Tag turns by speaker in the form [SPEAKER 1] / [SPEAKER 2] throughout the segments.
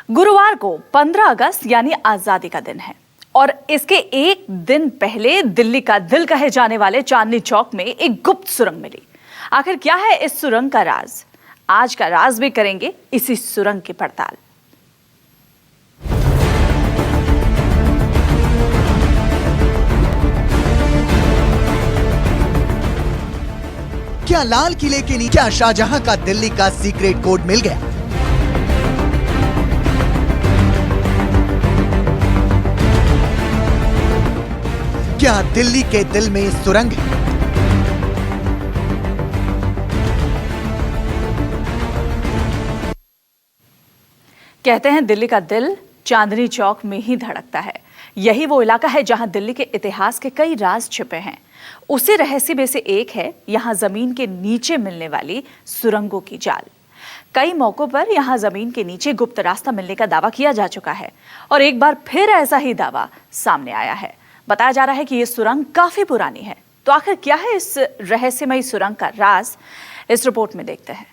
[SPEAKER 1] गुरुवार को 15 अगस्त यानी आजादी का दिन है और इसके एक दिन पहले दिल्ली का दिल कहे जाने वाले चांदनी चौक में एक गुप्त सुरंग मिली। आखिर क्या है इस सुरंग का राज? आज का राज भी करेंगे इसी सुरंग की पड़ताल।
[SPEAKER 2] क्या लाल किले के नीचे क्या शाहजहां का दिल्ली का सीक्रेट कोड मिल गया? क्या दिल्ली के दिल में सुरंग है?
[SPEAKER 1] कहते हैं दिल्ली का दिल चांदनी चौक में ही धड़कता है। यही वो इलाका है जहां दिल्ली के इतिहास के कई राज छिपे हैं। उसी रहस्य में से एक है यहां जमीन के नीचे मिलने वाली सुरंगों की जाल। कई मौकों पर यहां जमीन के नीचे गुप्त रास्ता मिलने का दावा किया जा चुका है और एक बार फिर ऐसा ही दावा सामने आया है। बताया जा रहा है कि ये सुरंग काफी पुरानी है। तो आखिर क्या है इस रहस्यमयी सुरंग का राज? इस रिपोर्ट में देखते हैं।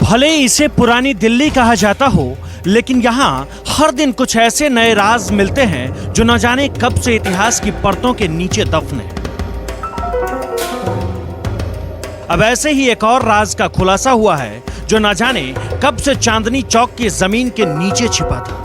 [SPEAKER 3] भले इसे पुरानी दिल्ली कहा जाता हो, लेकिन यहाँ हर दिन कुछ ऐसे नए राज मिलते हैं जो न जाने कब से इतिहास की परतों के नीचे दफन है। अब ऐसे ही एक और राज का खुलासा हुआ है जो न जाने कब से चांदनी चौक की जमीन के नीचे छिपा था।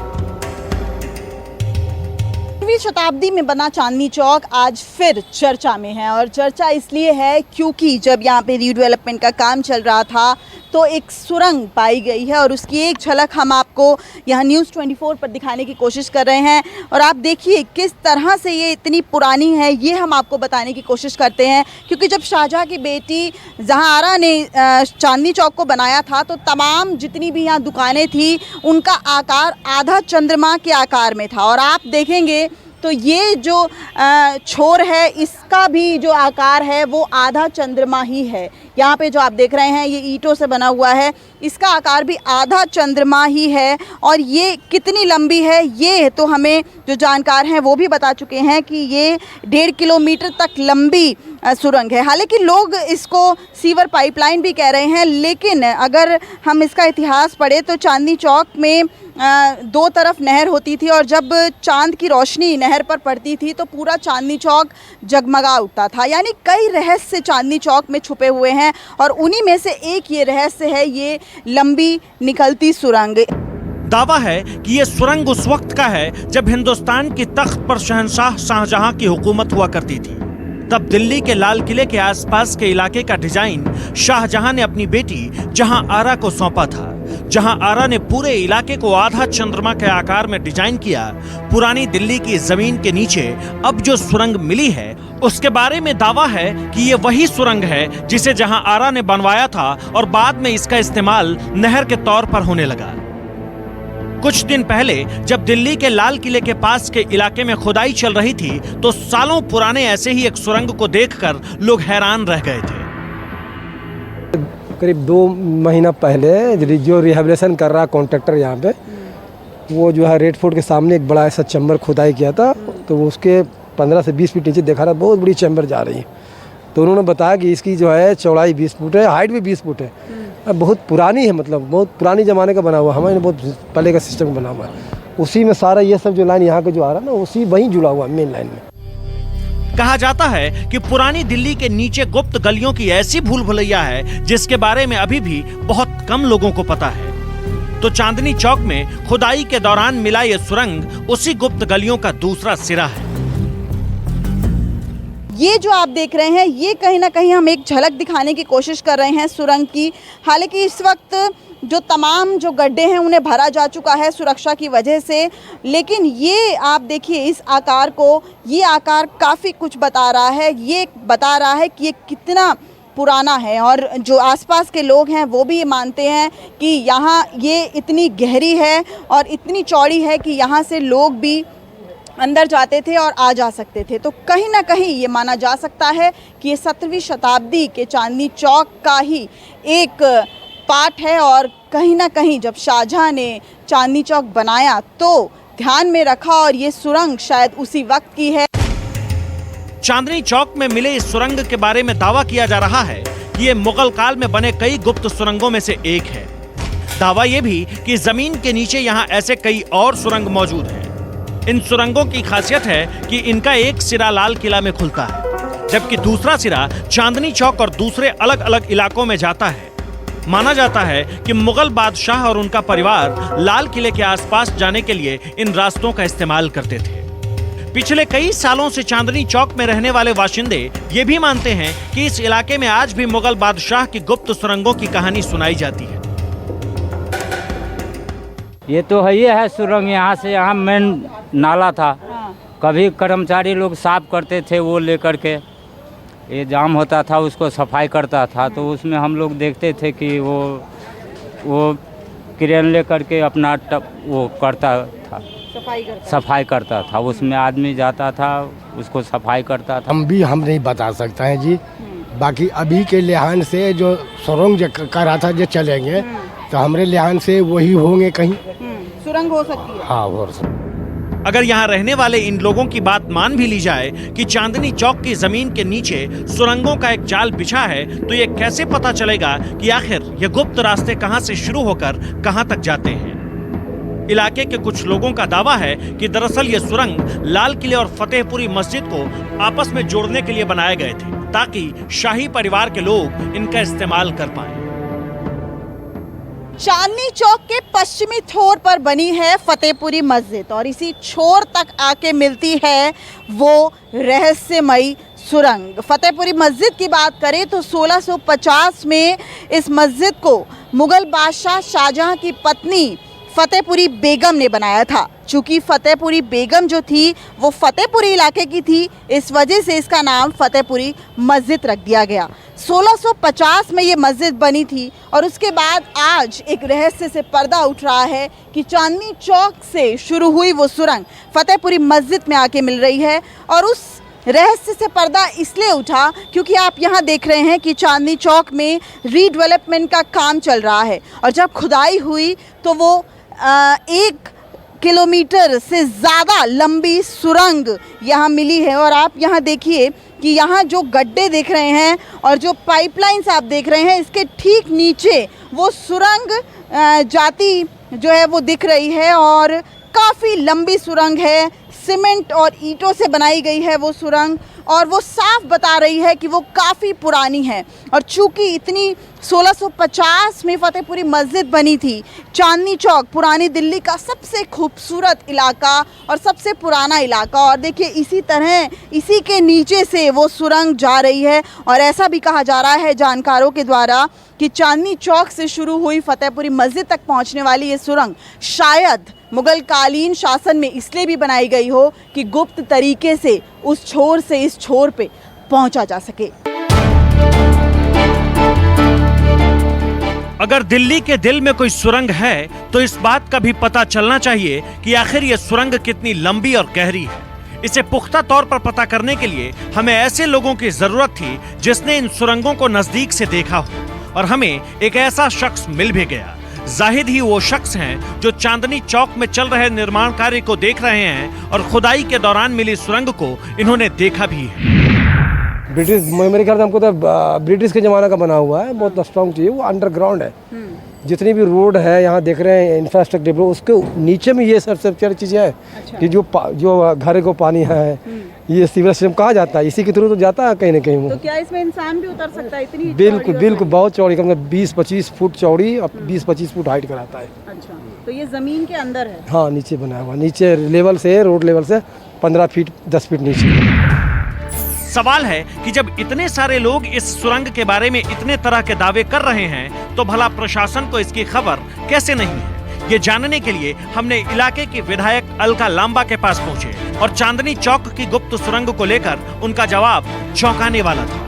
[SPEAKER 4] 19वीं शताब्दी में बना चांदनी चौक आज फिर चर्चा में है और चर्चा इसलिए है क्योंकि जब यहाँ पे रीडेवलपमेंट का काम चल रहा था तो एक सुरंग पाई गई है और उसकी एक झलक हम आपको यहाँ न्यूज़ 24 पर दिखाने की कोशिश कर रहे हैं। और आप देखिए किस तरह से ये इतनी पुरानी है, ये हम आपको बताने की कोशिश करते हैं क्योंकि जब शाहजहां की बेटी जहांआरा ने चांदनी चौक को बनाया था तो तमाम जितनी भी यहाँ दुकानें थी उनका आकार आधा चंद्रमा के आकार में था। और आप देखेंगे तो ये जो छोर है इसका भी जो आकार है वो आधा चंद्रमा ही है। यहाँ पे जो आप देख रहे हैं ये ईंटों से बना हुआ है, इसका आकार भी आधा चंद्रमा ही है। और ये कितनी लंबी है ये तो हमें जो जानकार हैं वो भी बता चुके हैं कि ये 1.5 किलोमीटर तक लंबी सुरंग है। हालांकि लोग इसको सीवर पाइपलाइन भी कह रहे हैं, लेकिन अगर हम इसका इतिहास पढ़े तो चांदनी चौक में दो तरफ नहर होती थी और जब चांद की रोशनी नहर पर पड़ती थी तो पूरा चांदनी चौक जगमगा उठता था। यानी कई रहस्य चांदनी चौक में छुपे हुए हैं और उन्हीं में से एक ये रहस्य है ये लंबी निकलती सुरंग।
[SPEAKER 3] दावा है कि ये सुरंग उस वक्त का है जब हिंदुस्तान की तख्त पर शहंशाह शाहजहां की हुकूमत हुआ करती थी। तब दिल्ली के लाल किले के आसपास के इलाके का डिजाइन शाहजहां ने अपनी बेटी जहांआरा को सौंपा था। जहांआरा ने पूरे इलाके को आधा चंद्रमा के आकार में डिजाइन किया। पुरानी दिल्ली की जमीन के नीचे अब जो सुरंग मिली है उसके बारे में दावा है कि ये वही सुरंग है जिसे जहांआरा ने बनवाया था और बाद में इसका इस्तेमाल नहर के तौर पर होने लगा। कुछ दिन पहले जब दिल्ली के लाल किले के पास के इलाके में खुदाई चल रही थी तो सालों पुराने ऐसे ही एक सुरंग को देखकर लोग हैरान रह गए थे।
[SPEAKER 5] करीब 2 महीना पहले जो रिहेबिलिटेशन कर रहा कॉन्ट्रैक्टर यहाँ पे, वो जो है रेड फोर्ट के सामने एक बड़ा ऐसा चैम्बर खुदाई किया था तो उसके 15 से 20 फीट नीचे देखा था बहुत बड़ी चैम्बर जा रही है। तो उन्होंने बताया कि इसकी जो है चौड़ाई 20 फुट है, हाइट भी 20 फुट है। बहुत पुरानी है, मतलब बहुत पुरानी ज़माने का बना हुआ, हमारे बहुत पहले का सिस्टम बना हुआ है। उसी में सारा ये सब जो लाइन यहाँ का जो आ रहा है ना उसी वहीं जुड़ा हुआ मेन लाइन में।
[SPEAKER 3] कहा जाता है कि पुरानी दिल्ली के नीचे गुप्त गलियों की ऐसी भूल भुलैया है जिसके बारे में अभी भी बहुत कम लोगों को पता है। तो चांदनी चौक में खुदाई के दौरान मिला ये सुरंग उसी गुप्त गलियों का दूसरा सिरा है।
[SPEAKER 4] ये जो आप देख रहे हैं ये कहीं ना कहीं हम एक झलक दिखाने की कोशिश कर रहे हैं सुरंग की। हालांकि इस वक्त जो तमाम जो गड्ढे हैं उन्हें भरा जा चुका है सुरक्षा की वजह से, लेकिन ये आप देखिए इस आकार को, ये आकार काफ़ी कुछ बता रहा है। ये बता रहा है कि ये कितना पुराना है और जो आसपास के लोग हैं वो भी ये मानते हैं कि यहाँ ये इतनी गहरी है और इतनी चौड़ी है कि यहाँ से लोग भी अंदर जाते थे और आ जा सकते थे। तो कहीं ना कहीं ये माना जा सकता है कि ये 17वीं शताब्दी के चांदनी चौक का ही एक पार्ट है और कहीं ना कहीं जब शाहजहां ने चांदनी चौक बनाया तो ध्यान में रखा और ये सुरंग शायद उसी वक्त की है।
[SPEAKER 3] चांदनी चौक में मिले इस सुरंग के बारे में दावा किया जा रहा है कि ये मुगल काल में बने कई गुप्त सुरंगों में से एक है। दावा ये भी कि जमीन के नीचे यहाँ ऐसे कई और सुरंग मौजूद हैं। इन सुरंगों की खासियत है कि इनका एक सिरा लाल किला में खुलता है, जबकि दूसरा सिरा चांदनी चौक और दूसरे अलग अलग इलाकों में जाता है। माना जाता है कि मुगल बादशाह और उनका परिवार लाल किले के आसपास जाने के लिए इन रास्तों का इस्तेमाल करते थे। पिछले कई सालों से चांदनी चौक में रहने वाले बाशिंदे ये भी मानते हैं कि इस इलाके में आज भी मुगल बादशाह की गुप्त सुरंगों की कहानी सुनाई जाती है।
[SPEAKER 6] ये तो है सुरंग, यहाँ से यहाँ मेन नाला था। कभी कर्मचारी लोग साफ करते थे, वो लेकर के ये जाम होता था उसको सफाई करता था, तो उसमें हम लोग देखते थे कि वो क्रेन लेकर के अपना वो करता था, सफाई करता था। उसमें आदमी जाता था, उसको सफाई करता था।
[SPEAKER 5] हम नहीं बता सकते हैं जी। बाकी अभी के लिहाज से जो सुरंग जो कर रहा था जो चलेंगे तो हमारे लिहाज से वही होंगे कहीं
[SPEAKER 4] सुरंग हो सकती है।
[SPEAKER 5] हाँ हो सकती।
[SPEAKER 3] अगर यहाँ रहने वाले इन लोगों की बात मान भी ली जाए कि चांदनी चौक की जमीन के नीचे सुरंगों का एक जाल बिछा है, तो ये कैसे पता चलेगा कि आखिर ये गुप्त रास्ते कहाँ से शुरू होकर कहाँ तक जाते हैं। इलाके के कुछ लोगों का दावा है कि दरअसल ये सुरंग लाल किले और फतेहपुरी मस्जिद को आपस में जोड़ने के लिए बनाए गए थे, ताकि शाही परिवार के लोग इनका इस्तेमाल कर पाए।
[SPEAKER 4] चांदनी चौक के पश्चिमी छोर पर बनी है फतेहपुरी मस्जिद और इसी छोर तक आके मिलती है वो रहस्यमयी सुरंग। फतेहपुरी मस्जिद की बात करें तो 1650 में इस मस्जिद को मुगल बादशाह शाहजहां की पत्नी फतेहपुरी बेगम ने बनाया था। चूँकि फतेहपुरी बेगम जो थी वो फतेहपुरी इलाके की थी, इस वजह से इसका नाम फतेहपुरी मस्जिद रख दिया गया। 1650 में ये मस्जिद बनी थी और उसके बाद आज एक रहस्य से पर्दा उठ रहा है कि चांदनी चौक से शुरू हुई वो सुरंग फतेहपुरी मस्जिद में आके मिल रही है। और उस रहस्य से पर्दा इसलिए उठा क्योंकि आप यहाँ देख रहे हैं कि चांदनी चौक में रीडेवलपमेंट का काम चल रहा है और जब खुदाई हुई तो वो 1 किलोमीटर से ज़्यादा लंबी सुरंग यहाँ मिली है। और आप यहाँ देखिए कि यहाँ जो गड्ढे देख रहे हैं और जो पाइपलाइंस आप देख रहे हैं, इसके ठीक नीचे वो सुरंग जाती जो है वो दिख रही है और काफ़ी लंबी सुरंग है। सीमेंट और ईंटों से बनाई गई है वो सुरंग और वो साफ बता रही है कि वो काफ़ी पुरानी है। और चूँकि इतनी 1650 में फतेहपुरी मस्जिद बनी थी, चांदनी चौक पुरानी दिल्ली का सबसे खूबसूरत इलाका और सबसे पुराना इलाका। और देखिए इसी तरह इसी के नीचे से वो सुरंग जा रही है और ऐसा भी कहा जा रहा है जानकारों के द्वारा कि चांदनी चौक से शुरू हुई फतेहपुरी मस्जिद तक पहुंचने वाली ये सुरंग शायद मुगल कालीन शासन में इसलिए भी बनाई गई हो कि गुप्त तरीके से उस छोर से इस छोर पे पहुंचा जा सके।
[SPEAKER 3] अगर दिल्ली के दिल में कोई सुरंग है तो इस बात का भी पता चलना चाहिए कि आखिर ये सुरंग कितनी लंबी और गहरी है। इसे पुख्ता तौर पर पता करने के लिए हमें ऐसे लोगों की जरूरत थी जिसने इन सुरंगों को नजदीक से देखा हो, और हमें एक ऐसा शख्स मिल भी गया। जाहिद ही वो शख्स हैं जो चांदनी चौक में चल रहे निर्माण कार्य को देख रहे हैं और खुदाई के दौरान मिली सुरंग को इन्होंने देखा भी है।
[SPEAKER 5] ब्रिटिश मेरे ख्याल से हमको तो ब्रिटिश के ज़माना का बना हुआ है, बहुत स्ट्रॉन्ग चीज़ है। वो अंडरग्राउंड है, जितनी भी रोड है यहाँ देख रहे हैं इंफ्रास्ट्रक्चर डेवलप, उसके नीचे में ये सब चीज़ें हैं। अच्छा। कि जो घर को पानी है ये सीवर सिस्टम कहाँ जाता है, इसी के थ्रू तो जाता है कहीं ना कहीं।
[SPEAKER 4] तो क्या इसमें इंसान भी उतर सकता है? इतनी
[SPEAKER 5] बिल्कुल बिल्कुल, बहुत चौड़ी, कम 20-25 फुट चौड़ी और 20-25 फुट हाइट कराता है।
[SPEAKER 4] अच्छा, तो ये जमीन के अंदर है?
[SPEAKER 5] हाँ, नीचे बनाया हुआ, नीचे लेवल से, रोड लेवल से 15 फीट 10 फीट नीचे।
[SPEAKER 3] सवाल है कि जब इतने सारे लोग इस सुरंग के बारे में इतने तरह के दावे कर रहे हैं तो भला प्रशासन को इसकी खबर कैसे नहीं है? ये जानने के लिए हमने इलाके के विधायक अलका लांबा के पास पहुंचे और चांदनी चौक की गुप्त सुरंग को लेकर उनका जवाब चौंकाने वाला था।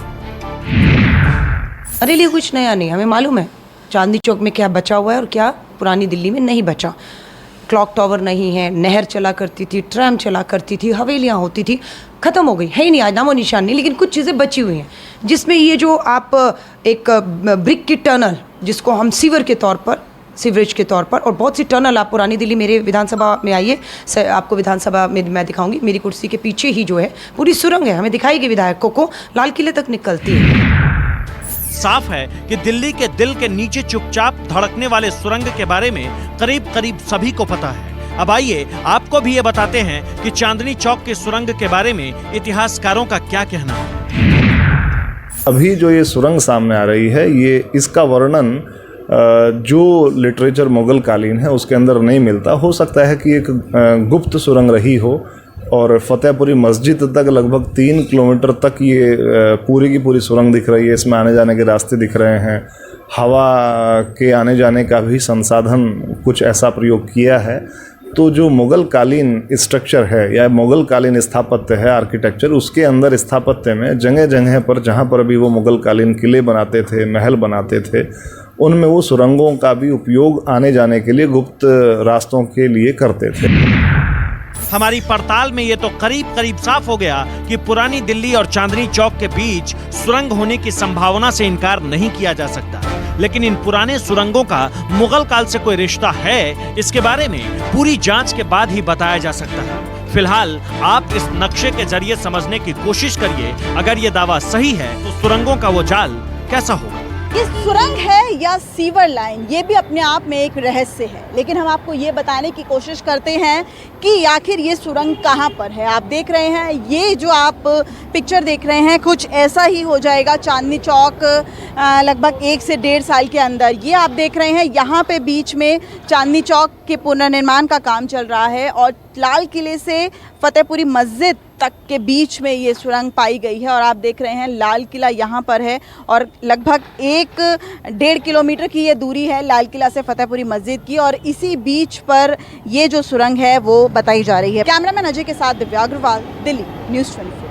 [SPEAKER 7] अरे लिए कुछ नया नहीं, हमें मालूम है चांदनी चौक में क्या बचा हुआ है और क्या पुरानी दिल्ली में नहीं बचा। क्लॉक टावर नहीं है, नहर चला करती थी, ट्रैम चला करती थी, हवेलियाँ होती थी, ख़त्म हो गई, है ही नहीं, आज नामो निशान नहीं। लेकिन कुछ चीज़ें बची हुई हैं जिसमें ये जो आप एक ब्रिक की टनल जिसको हम सीवर के तौर पर सीवरेज के तौर पर। और बहुत सी टनल आप पुरानी दिल्ली मेरे विधानसभा में आइए, आपको विधानसभा में मैं दिखाऊंगी, मेरी कुर्सी के पीछे ही जो है पूरी सुरंग है, हमें दिखाई गई विधायकों को, लाल किले तक निकलती है।
[SPEAKER 3] साफ है कि दिल्ली के दिल के नीचे चुपचाप धड़कने वाले सुरंग के बारे में करीब करीब सभी को पता है। अब आइए आपको भी ये बताते हैं कि चांदनी चौक के सुरंग के बारे में इतिहासकारों का क्या कहना है।
[SPEAKER 8] अभी जो ये सुरंग सामने आ रही है, ये इसका वर्णन जो लिटरेचर मुगल कालीन है उसके अंदर नहीं मिलता। हो सकता है कि एक गुप्त सुरंग रही हो और फतेहपुरी मस्जिद तक लगभग 3 किलोमीटर तक ये पूरी की पूरी सुरंग दिख रही है। इसमें आने जाने के रास्ते दिख रहे हैं, हवा के आने जाने का भी संसाधन कुछ ऐसा प्रयोग किया है। तो जो मुगल कालीन स्ट्रक्चर है या मुगल कालीन स्थापत्य है, आर्किटेक्चर, उसके अंदर स्थापत्य में जगह जगह पर जहाँ पर भी वो मुगल कालीन किले बनाते थे, महल बनाते थे, उनमें वो सुरंगों का भी उपयोग आने जाने के लिए गुप्त रास्तों के लिए करते थे।
[SPEAKER 3] हमारी पड़ताल में ये तो करीब करीब साफ हो गया कि पुरानी दिल्ली और चांदनी चौक के बीच सुरंग होने की संभावना से इनकार नहीं किया जा सकता। लेकिन इन पुराने सुरंगों का मुगल काल से कोई रिश्ता है, इसके बारे में पूरी जांच के बाद ही बताया जा सकता है। फिलहाल आप इस नक्शे के जरिए समझने की कोशिश करिए, अगर ये दावा सही है तो सुरंगों का वो जाल कैसा होगा।
[SPEAKER 4] ये सुरंग है या सीवर लाइन, ये भी अपने आप में एक रहस्य है, लेकिन हम आपको ये बताने की कोशिश करते हैं कि आखिर ये सुरंग कहाँ पर है। आप देख रहे हैं, ये जो आप पिक्चर देख रहे हैं कुछ ऐसा ही हो जाएगा चांदनी चौक लगभग 1 से 1.5 साल के अंदर। ये आप देख रहे हैं, यहाँ पे बीच में चांदनी चौक के पुनर्निर्माण का काम चल रहा है और लाल किले से फतेहपुरी मस्जिद तक के बीच में ये सुरंग पाई गई है। और आप देख रहे हैं लाल किला यहाँ पर है और लगभग 1-1.5 किलोमीटर की ये दूरी है लाल किला से फतेहपुरी मस्जिद की, और इसी बीच पर ये जो सुरंग है वो बताई जा रही है। कैमरामैन अजय के साथ दिव्या अग्रवाल, दिल्ली न्यूज़ 24।